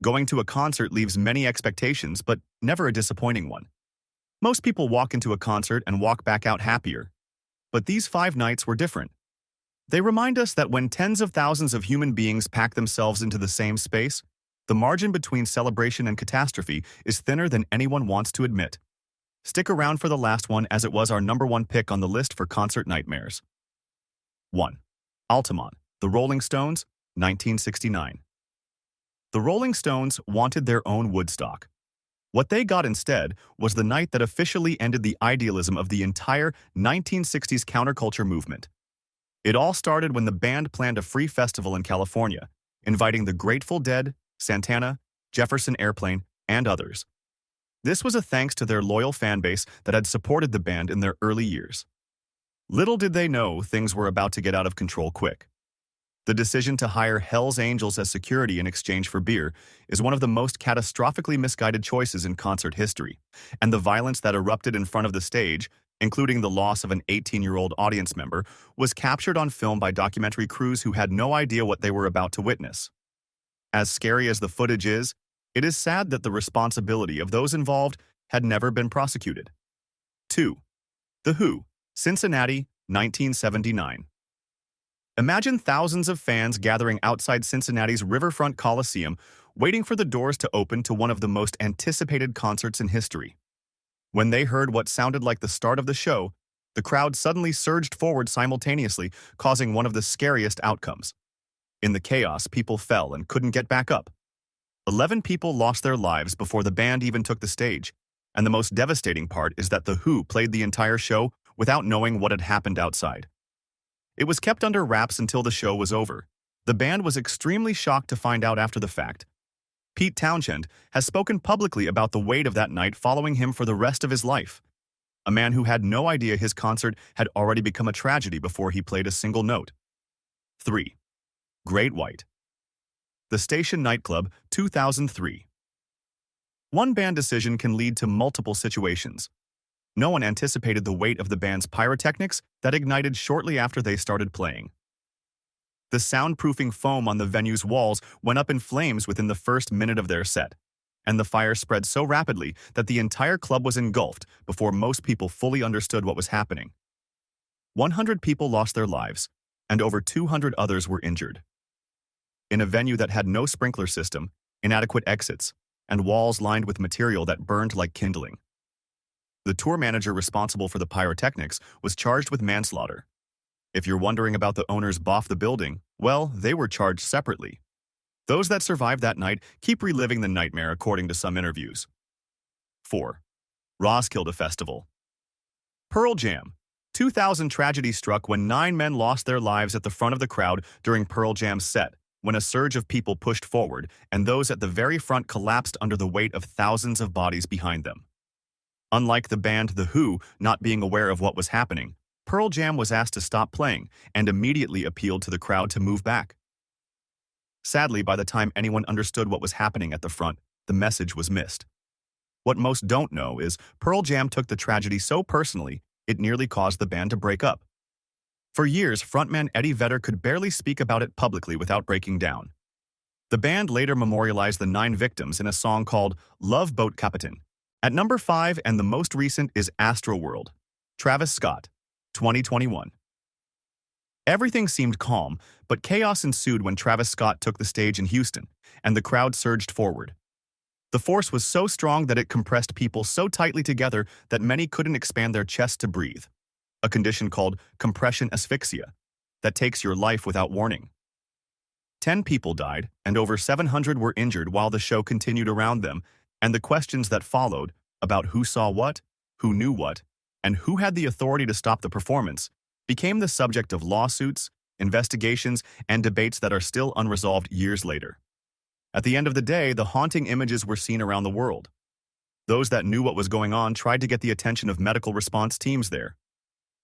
Going to a concert leaves many expectations, but never a disappointing one. Most people walk into a concert and walk back out happier. But these 5 nights were different. They remind us that when tens of thousands of human beings pack themselves into the same space, the margin between celebration and catastrophe is thinner than anyone wants to admit. Stick around for the last one, as it was our #1 pick on the list for concert nightmares. 1. Altamont, The Rolling Stones, 1969. The Rolling Stones wanted their own Woodstock. What they got instead was the night that officially ended the idealism of the entire 1960s counterculture movement. It all started when the band planned a free festival in California, inviting the Grateful Dead, Santana, Jefferson Airplane, and others. This was a thanks to their loyal fan base that had supported the band in their early years. Little did they know things were about to get out of control quick. The decision to hire Hell's Angels as security in exchange for beer is one of the most catastrophically misguided choices in concert history, and the violence that erupted in front of the stage, including the loss of an 18-year-old audience member, was captured on film by documentary crews who had no idea what they were about to witness. As scary as the footage is, it is sad that the responsibility of those involved had never been prosecuted. 2. The Who, Cincinnati, 1979. Imagine thousands of fans gathering outside Cincinnati's Riverfront Coliseum, waiting for the doors to open to one of the most anticipated concerts in history. When they heard what sounded like the start of the show, the crowd suddenly surged forward simultaneously, causing one of the scariest outcomes. In the chaos, people fell and couldn't get back up. 11 people lost their lives before the band even took the stage, and the most devastating part is that The Who played the entire show without knowing what had happened outside. It was kept under wraps until the show was over. The band was extremely shocked to find out after the fact. Pete Townshend has spoken publicly about the weight of that night following him for the rest of his life. A man who had no idea his concert had already become a tragedy before he played a single note. 3. Great White, The Station Nightclub, 2003. One band decision can lead to multiple situations. No one anticipated the weight of the band's pyrotechnics that ignited shortly after they started playing. The soundproofing foam on the venue's walls went up in flames within the first minute of their set, and the fire spread so rapidly that the entire club was engulfed before most people fully understood what was happening. 100 people lost their lives, and over 200 others were injured. In a venue that had no sprinkler system, inadequate exits, and walls lined with material that burned like kindling. The tour manager responsible for the pyrotechnics was charged with manslaughter. If you're wondering about the owners boff the building, well, they were charged separately. Those that survived that night keep reliving the nightmare according to some interviews. 4. Roskilde Festival. Pearl Jam. 2000 tragedy struck when 9 men lost their lives at the front of the crowd during Pearl Jam's set, when a surge of people pushed forward and those at the very front collapsed under the weight of thousands of bodies behind them. Unlike the band The Who not being aware of what was happening, Pearl Jam was asked to stop playing and immediately appealed to the crowd to move back. Sadly, by the time anyone understood what was happening at the front, the message was missed. What most don't know is Pearl Jam took the tragedy so personally, it nearly caused the band to break up. For years, frontman Eddie Vedder could barely speak about it publicly without breaking down. The band later memorialized the 9 victims in a song called Love Boat Captain. At number 5 and the most recent is Astroworld, Travis Scott, 2021. Everything seemed calm, but chaos ensued when Travis Scott took the stage in Houston, and the crowd surged forward. The force was so strong that it compressed people so tightly together that many couldn't expand their chests to breathe, a condition called compression asphyxia that takes your life without warning. 10 people died, and over 700 were injured while the show continued around them, and the questions that followed about who saw what, who knew what, and who had the authority to stop the performance became the subject of lawsuits, investigations, and debates that are still unresolved years later. At the end of the day, the haunting images were seen around the world. Those that knew what was going on tried to get the attention of medical response teams there.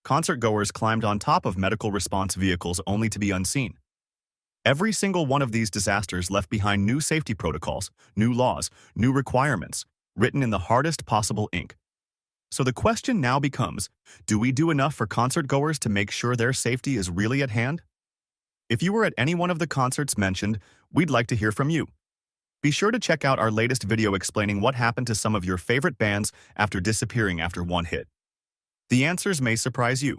Concertgoers climbed on top of medical response vehicles only to be unseen. Every single one of these disasters left behind new safety protocols, new laws, new requirements, written in the hardest possible ink. So the question now becomes, do we do enough for concertgoers to make sure their safety is really at hand? If you were at any one of the concerts mentioned, we'd like to hear from you. Be sure to check out our latest video explaining what happened to some of your favorite bands after disappearing after one hit. The answers may surprise you.